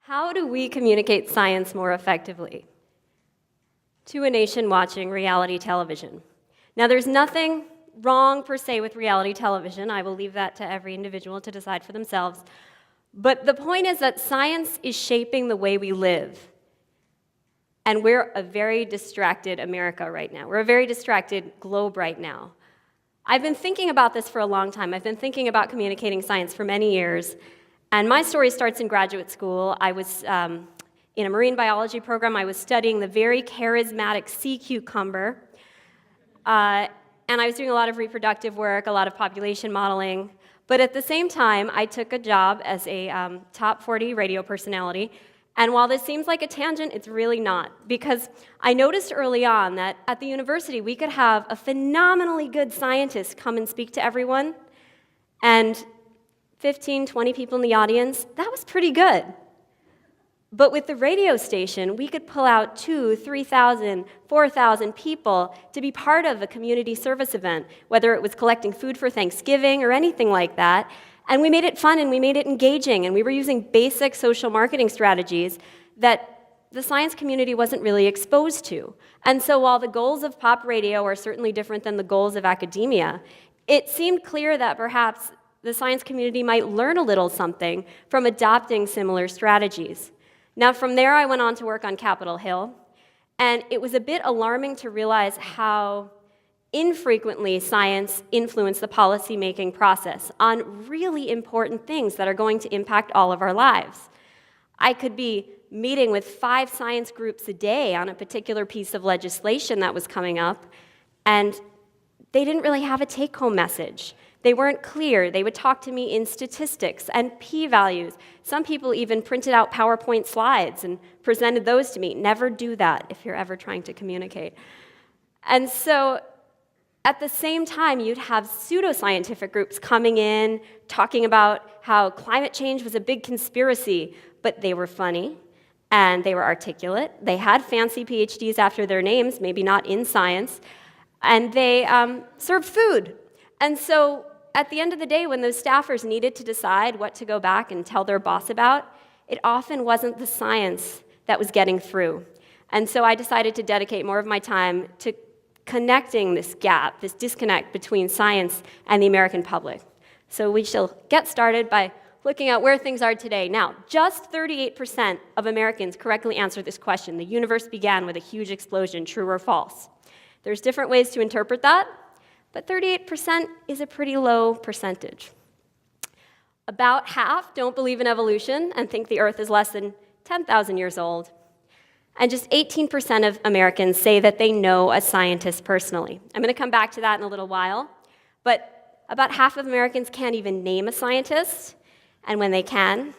How do we communicate science more effectively? To a nation watching reality television. Now, there's nothing wrong per se with reality television. I will leave that to every individual to decide for themselves. But the point is that science is shaping the way we live. And we're a very distracted America right now. We're a very distracted globe right now. I've been thinking about this for a long time. I've been thinking about communicating science for many years. And my story starts in graduate school. I was in a marine biology program. I was studying the very charismatic sea cucumber. And I was doing a lot of reproductive work, a lot of population modeling. But at the same time, I took a job as a top 40 radio personality. And while this seems like a tangent, it's really not. Because I noticed early on that at the university, we could have a phenomenally good scientist come and speak to everyone. And 15, 20 people in the audience, that was pretty good. But with the radio station, we could pull out 2,000, 3,000, 4,000 people to be part of a community service event, whether it was collecting food for Thanksgiving or anything like that. And we made it fun and we made it engaging, and we were using basic social marketing strategies that the science community wasn't really exposed to. And so while the goals of pop radio are certainly different than the goals of academia, it seemed clear that perhaps the science community might learn a little something from adopting similar strategies. Now, from there, I went on to work on Capitol Hill, and it was a bit alarming to realize how infrequently science influenced the policy-making process on really important things that are going to impact all of our lives. I could be meeting with 5 science groups a day on a particular piece of legislation that was coming up, and they didn't really have a take-home message. They weren't clear. They would talk to me in statistics and p-values. Some people even printed out PowerPoint slides and presented those to me. Never do that if you're ever trying to communicate. And so at the same time, you'd have pseudoscientific groups coming in, talking about how climate change was a big conspiracy, but they were funny, and they were articulate. They had fancy PhDs after their names, maybe not in science, and they served food. And so at the end of the day, when those staffers needed to decide what to go back and tell their boss about, it often wasn't the science that was getting through. And so I decided to dedicate more of my time to connecting this gap, this disconnect between science and the American public. So we shall get started by looking at where things are today. Now, just 38% of Americans correctly answered this question. The universe began with a huge explosion, true or false? There's different ways to interpret that, but 38% is a pretty low percentage. About half don't believe in evolution and think the Earth is less than 10,000 years old. And just 18% of Americans say that they know a scientist personally. I'm going to come back to that in a little while. But about half of Americans can't even name a scientist. And when they can,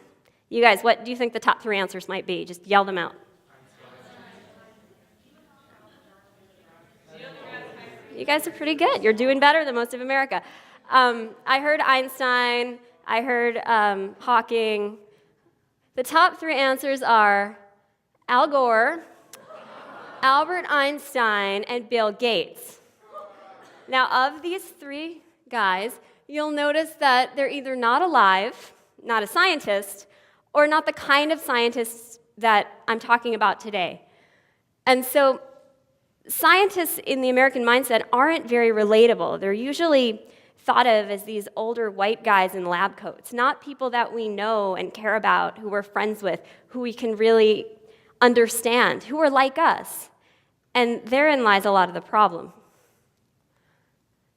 you guys, what do you think the top 3 answers might be? Just yell them out. You guys are pretty good. You're doing better than most of America. I heard Einstein. I heard Hawking. The top 3 answers are Al Gore, Albert Einstein, and Bill Gates. Now, of these 3 guys, you'll notice that they're either not alive, not a scientist, or not the kind of scientists that I'm talking about today. And so scientists in the American mindset aren't very relatable. They're usually thought of as these older white guys in lab coats, not people that we know and care about, who we're friends with, who we can really understand, who are like us. And therein lies a lot of the problem.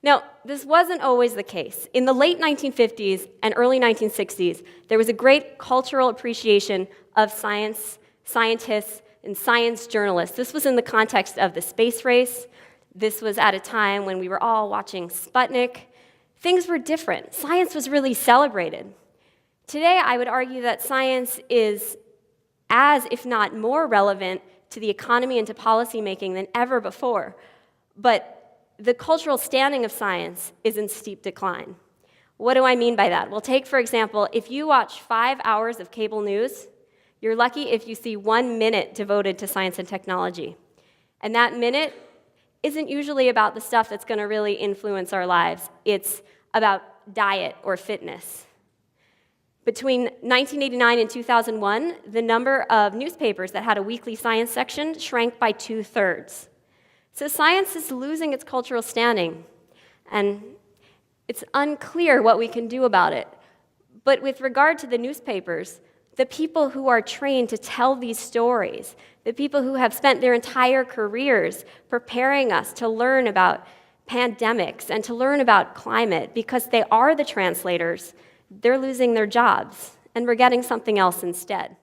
Now, this wasn't always the case. In the late 1950s and early 1960s, there was a great cultural appreciation of science, scientists, and science journalists. This was in the context of the space race. This was at a time when we were all watching Sputnik. Things were different. Science was really celebrated. Today, I would argue that science is as, if not more relevant to the economy and to policymaking than ever before. But the cultural standing of science is in steep decline. What do I mean by that? Well, take, for example, if you watch 5 hours of cable news, you're lucky if you see 1 minute devoted to science and technology. And that minute isn't usually about the stuff that's going to really influence our lives. It's about diet or fitness. Between 1989 and 2001, the number of newspapers that had a weekly science section shrank by 2/3. So science is losing its cultural standing, and it's unclear what we can do about it. But with regard to the newspapers, the people who are trained to tell these stories, the people who have spent their entire careers preparing us to learn about pandemics and to learn about climate, because they are the translators, they're losing their jobs, and we're getting something else instead.